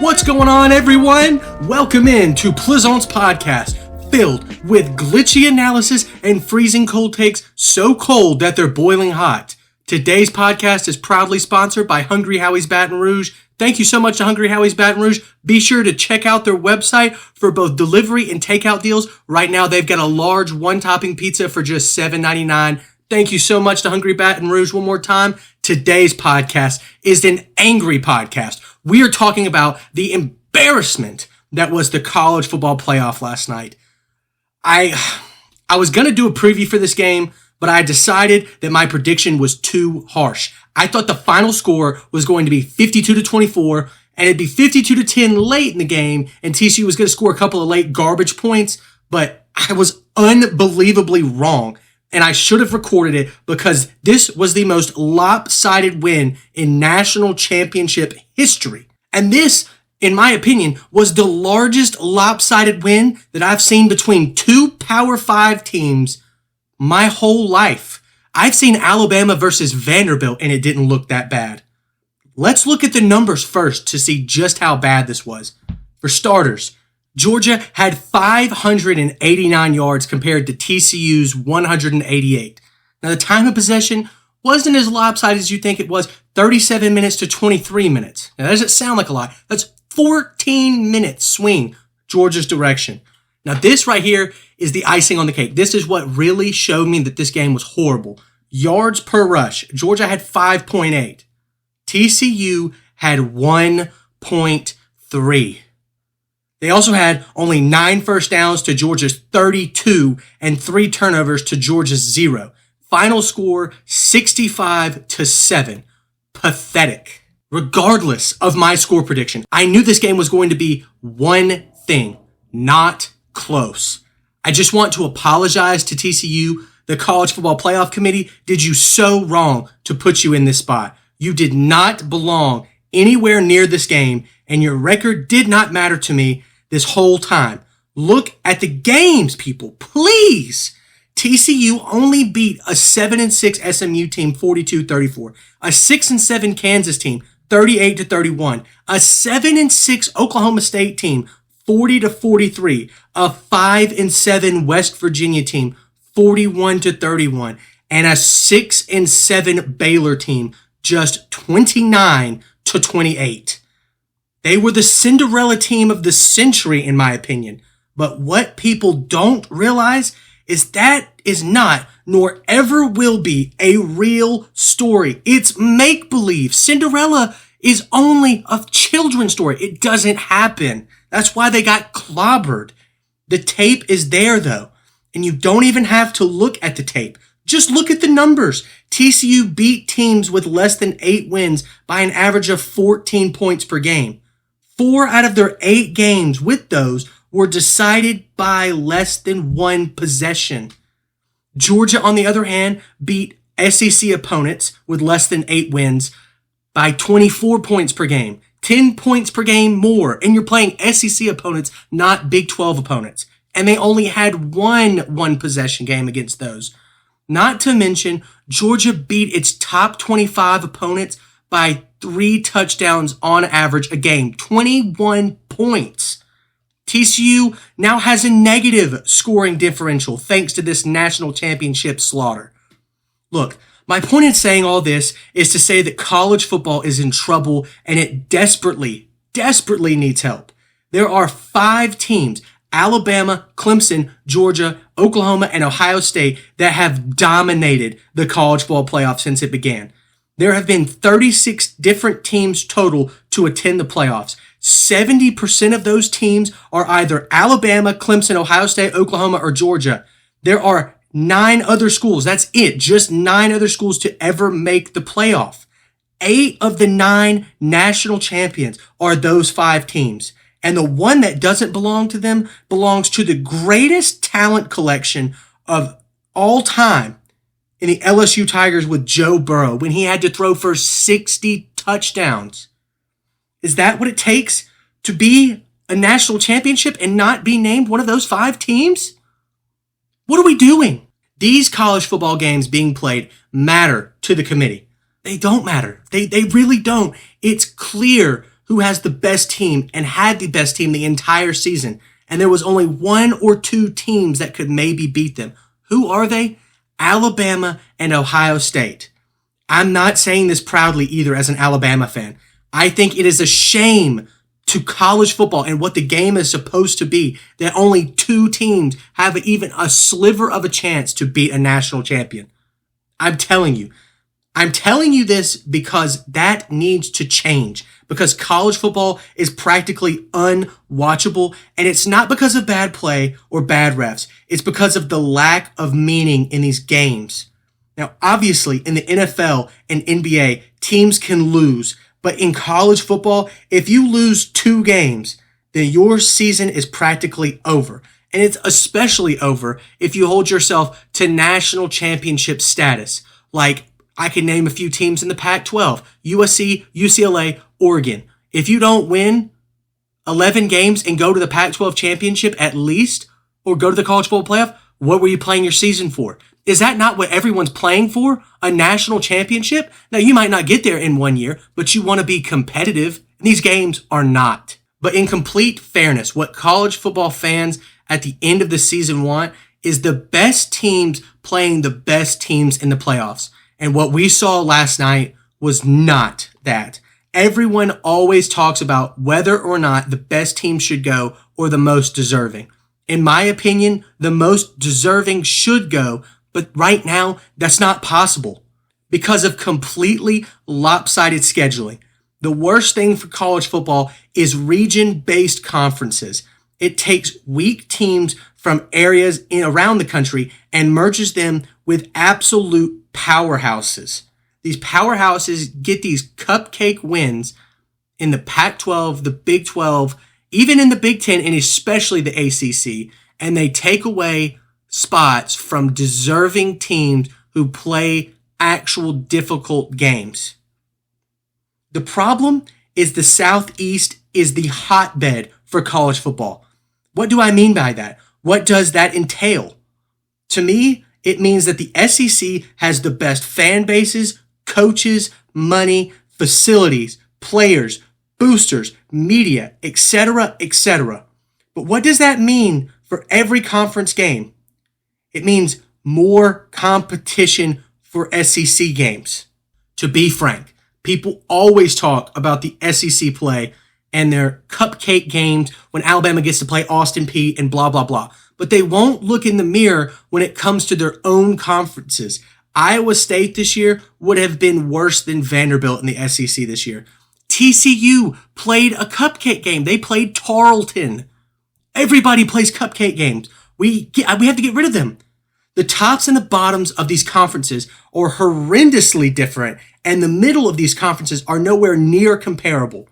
What's going on, everyone? Welcome in to Plizont's podcast, filled with glitchy analysis and freezing cold takes so cold that they're boiling hot. Today's podcast is proudly sponsored by Hungry Howie's Baton Rouge. Thank you so much to Hungry Howie's Baton Rouge. Be sure to check out their website for both delivery and takeout deals. Right now, they've got a large one-topping pizza for just $7.99. Thank you so much to Hungry Baton Rouge one more time. Today's podcast is an angry podcast. We are talking about the embarrassment that was the college football playoff last night. I was going to do a preview for this game, but I decided that my prediction was too harsh. I thought the final score was going to be 52-24, and it'd be 52-10 late in the game, and TCU was going to score a couple of late garbage points, but I was unbelievably wrong. And I should have recorded it because this was the most lopsided win in national championship history. And this, in my opinion, was the largest lopsided win that I've seen between two Power 5 teams my whole life. I've seen Alabama versus Vanderbilt and it didn't look that bad. Let's look at the numbers first to see just how bad this was. For starters, Georgia had 589 yards compared to TCU's 188. Now, the time of possession wasn't as lopsided as you think it was, 37 minutes to 23 minutes. Now, that doesn't sound like a lot. That's 14 minutes swing Georgia's direction. Now, this right here is the icing on the cake. This is what really showed me that this game was horrible. Yards per rush. Georgia had 5.8. TCU had 1.3. They also had only 9 first downs to Georgia's 32 and 3 turnovers to Georgia's 0. Final score 65-7. Pathetic. Regardless of my score prediction, I knew this game was going to be one thing, not close. I just want to apologize to TCU. The College Football Playoff Committee did you so wrong to put you in this spot. You did not belong anywhere near this game, and your record did not matter to me this whole time. Look at the games, people, please. TCU only beat a 7-6 SMU team 42-34, a 6-7 Kansas team 38-31, a 7-6 Oklahoma State team 40-43, a 5-7 West Virginia team 41-31, and a 6-7 Baylor team just 29-28. They were the Cinderella team of the century, in my opinion. But what people don't realize is that is not, nor ever will be, a real story. It's make-believe. Cinderella is only a children's story. It doesn't happen. That's why they got clobbered. The tape is there, though, and you don't even have to look at the tape. Just look at the numbers. TCU beat teams with less than 8 wins by an average of 14 points per game. 4 out of their 8 games with those were decided by less than 1 possession. Georgia, on the other hand, beat SEC opponents with less than 8 wins by 24 points per game, 10 points per game more, and you're playing SEC opponents, not Big 12 opponents. And they only had one possession game against those. Not to mention, Georgia beat its top 25 opponents by 3 touchdowns on average a game, 21 points. TCU now has a negative scoring differential thanks to this national championship slaughter. Look, my point in saying all this is to say that college football is in trouble and it desperately needs help. There are 5 teams, Alabama, Clemson, Georgia, Oklahoma, and Ohio State, that have dominated the college football playoff since it began. There have been 36 different teams total to attend the playoffs. 70% of those teams are either Alabama, Clemson, Ohio State, Oklahoma, or Georgia. There are 9 other schools. That's it. Just 9 other schools to ever make the playoff. 8 of the 9 national champions are those 5 teams. And the one that doesn't belong to them belongs to the greatest talent collection of all time in the LSU Tigers with Joe Burrow when he had to throw for 60 touchdowns. Is that what it takes to be a national championship and not be named one of those 5 teams? What are we doing? These college football games being played matter to the committee. They don't matter. They really don't. It's clear who has the best team and had the best team the entire season, and there was only one or two teams that could maybe beat them. Who are they? Alabama and Ohio State. I'm not saying this proudly either as an Alabama fan. I think it is a shame to college football and what the game is supposed to be that only two teams have even a sliver of a chance to beat a national champion. I'm telling you this because that needs to change, because college football is practically unwatchable, and it's not because of bad play or bad refs. It's because of the lack of meaning in these games. Now, obviously, in the NFL and NBA, teams can lose, but in college football, if you lose 2 games, then your season is practically over. And it's especially over if you hold yourself to national championship status. Like, I can name a few teams in the Pac-12, USC, UCLA, Oregon. If you don't win 11 games and go to the Pac-12 championship at least, or go to the college football playoff, what were you playing your season for? Is that not what everyone's playing for? A national championship? Now, you might not get there in 1 year, but you want to be competitive. These games are not. But in complete fairness, what college football fans at the end of the season want is the best teams playing the best teams in the playoffs. And what we saw last night was not that. Everyone always talks about whether or not the best team should go or the most deserving. In my opinion, the most deserving should go, but right now, that's not possible because of completely lopsided scheduling. The worst thing for college football is region-based conferences. It takes weak teams from areas around the country and merges them with absolute powerhouses. These powerhouses get these cupcake wins in the Pac-12, the Big 12, even in the Big 10, and especially the ACC, and they take away spots from deserving teams who play actual difficult games. The problem is the Southeast is the hotbed for college football. What do I mean by that? What does that entail? To me, it means that the SEC has the best fan bases, coaches, money, facilities, players, boosters, media, etc., etc. But what does that mean for every conference game? It means more competition for SEC games. To be frank, people always talk about the SEC play and their cupcake games when Alabama gets to play Austin Peay and blah, blah, blah. But they won't look in the mirror when it comes to their own conferences. Iowa State this year would have been worse than Vanderbilt in the SEC this year. TCU played a cupcake game. They played Tarleton. Everybody plays cupcake games. We have to get rid of them. The tops and the bottoms of these conferences are horrendously different, and the middle of these conferences are nowhere near comparable.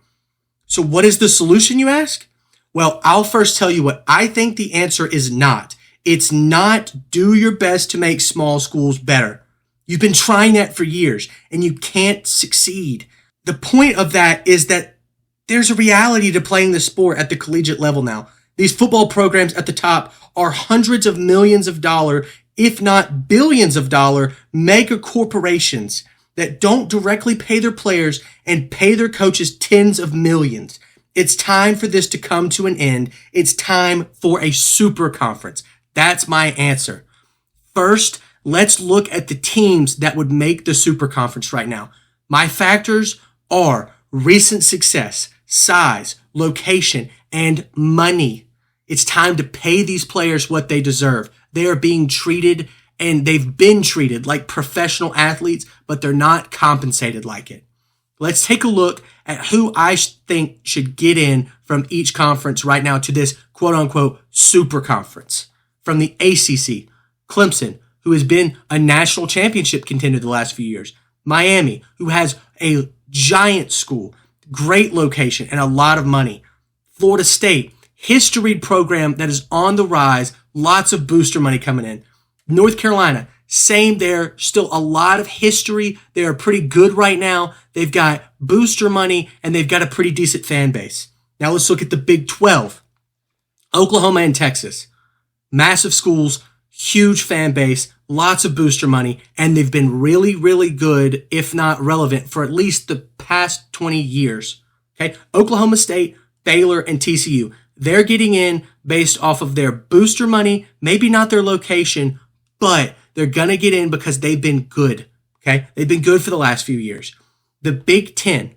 So what is the solution, you ask? Well, I'll first tell you what I think the answer is not. It's not do your best to make small schools better. You've been trying that for years, and you can't succeed. The point of that is that there's a reality to playing the sport at the collegiate level now. These football programs at the top are hundreds of millions of dollars, if not billions of dollars, mega corporations that don't directly pay their players and pay their coaches tens of millions. It's time for this to come to an end. It's time for a super conference. That's my answer. First, let's look at the teams that would make the super conference right now. My factors are recent success, size, location, and money. It's time to pay these players what they deserve. They are being treated, and they've been treated like professional athletes, but they're not compensated like it. Let's take a look at who I think should get in from each conference right now to this quote-unquote super conference. From the ACC, Clemson, who has been a national championship contender the last few years. Miami, who has a giant school, great location, and a lot of money. Florida State, historied program that is on the rise, lots of booster money coming in. North Carolina, same there, still a lot of history. They are pretty good right now. They've got booster money, and they've got a pretty decent fan base. Now let's look at the Big 12. Oklahoma and Texas. Massive schools, huge fan base, lots of booster money, and they've been really, really good, if not relevant, for at least the past 20 years. Okay, Oklahoma State, Baylor, and TCU. They're getting in based off of their booster money, maybe not their location, but they're going to get in because they've been good. Okay, they've been good for the last few years. The Big Ten,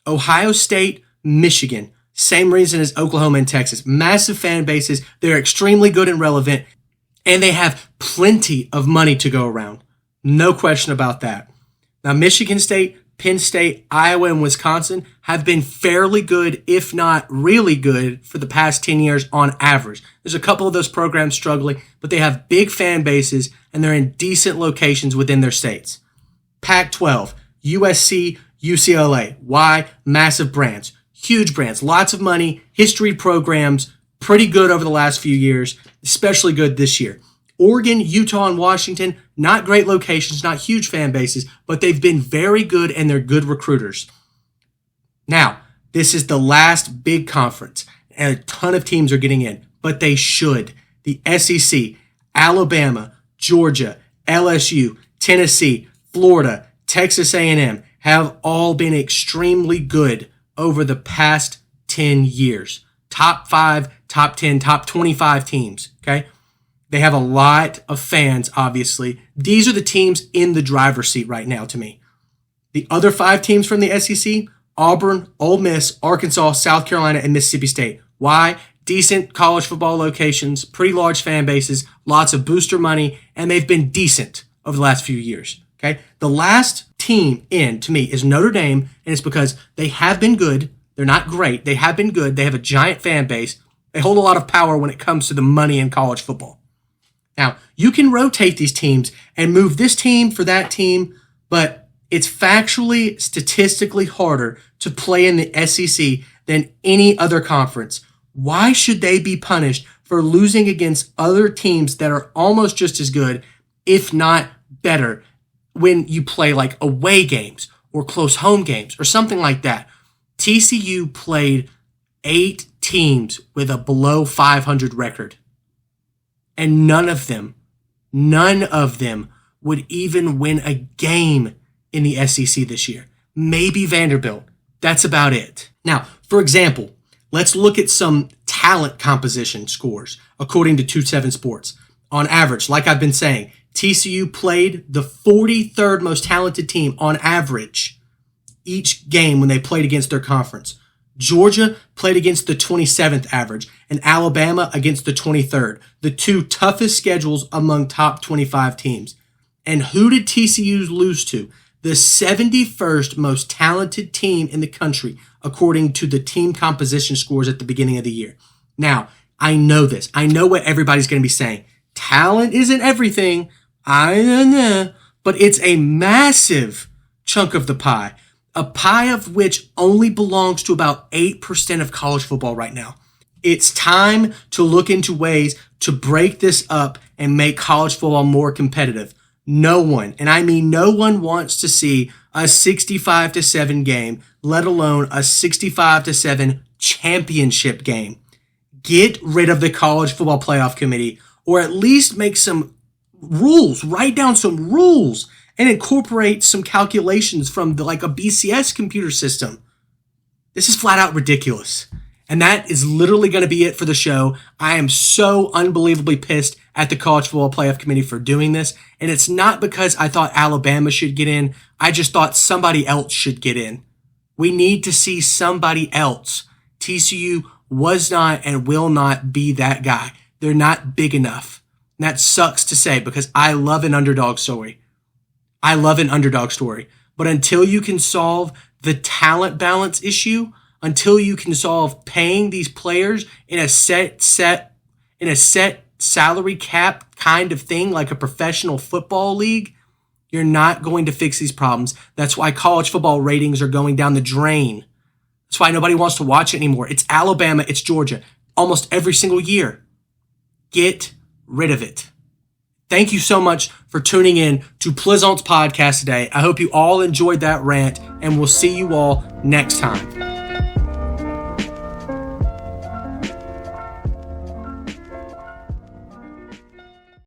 Ohio State, Michigan, same reason as Oklahoma and Texas. Massive fan bases. They're extremely good and relevant, and they have plenty of money to go around. No question about that. Now, Michigan State, Penn State, Iowa, and Wisconsin have been fairly good, if not really good, for the past 10 years on average. There's a couple of those programs struggling, but they have big fan bases, and they're in decent locations within their states. Pac-12, USC, UCLA. Why? Massive brands. Huge brands, lots of money, history programs, pretty good over the last few years, especially good this year. Oregon, Utah, and Washington, not great locations, not huge fan bases, but they've been very good and they're good recruiters. Now, this is the last big conference, and a ton of teams are getting in, but they should. The SEC, Alabama, Georgia, LSU, Tennessee, Florida, Texas A&M have all been extremely good over the past 10 years. Top 5, top 10, top 25 teams, okay? They have a lot of fans, obviously. These are the teams in the driver's seat right now to me. The other 5 teams from the SEC, Auburn, Ole Miss, Arkansas, South Carolina, and Mississippi State. Why? Decent college football locations, pretty large fan bases, lots of booster money, and they've been decent over the last few years, okay? The last team in, to me, is Notre Dame, and it's because they have been good. They're not great. They have been good. They have a giant fan base. They hold a lot of power when it comes to the money in college football. Now, you can rotate these teams and move this team for that team, but it's factually, statistically harder to play in the SEC than any other conference. Why should they be punished for losing against other teams that are almost just as good, if not better, when you play like away games or close home games or something like that? TCU played 8 teams with a below 500 record. And none of them would even win a game in the SEC this year. Maybe Vanderbilt. That's about it. Now, for example, let's look at some talent composition scores according to 27 Sports. On average, like I've been saying, TCU played the 43rd most talented team on average each game when they played against their conference. Georgia played against the 27th average, and Alabama against the 23rd, the 2 toughest schedules among top 25 teams. And who did TCU lose to? The 71st most talented team in the country, according to the team composition scores at the beginning of the year. Now, I know this. I know what everybody's going to be saying. Talent isn't everything. I know, but it's a massive chunk of the pie. A pie of which only belongs to about 8% of college football right now. It's time to look into ways to break this up and make college football more competitive. No one, and I mean no one, wants to see a 65-7 game, let alone a 65-7 championship game. Get rid of the College Football Playoff Committee, or at least make some rules, write down some rules, and incorporate some calculations from a BCS computer system. This is flat out ridiculous. And that is literally going to be it for the show. I am so unbelievably pissed at the College Football Playoff Committee for doing this. And it's not because I thought Alabama should get in. I just thought somebody else should get in. We need to see somebody else. TCU was not and will not be that guy. They're not big enough. And that sucks to say because I love an underdog story. But until you can solve the talent balance issue, until you can solve paying these players in a set salary cap kind of thing, like a professional football league, you're not going to fix these problems. That's why college football ratings are going down the drain. That's why nobody wants to watch it anymore. It's Alabama, it's Georgia, almost every single year. Get rid of it. Thank you so much for tuning in to Plizont's podcast today. I hope you all enjoyed that rant, and we'll see you all next time.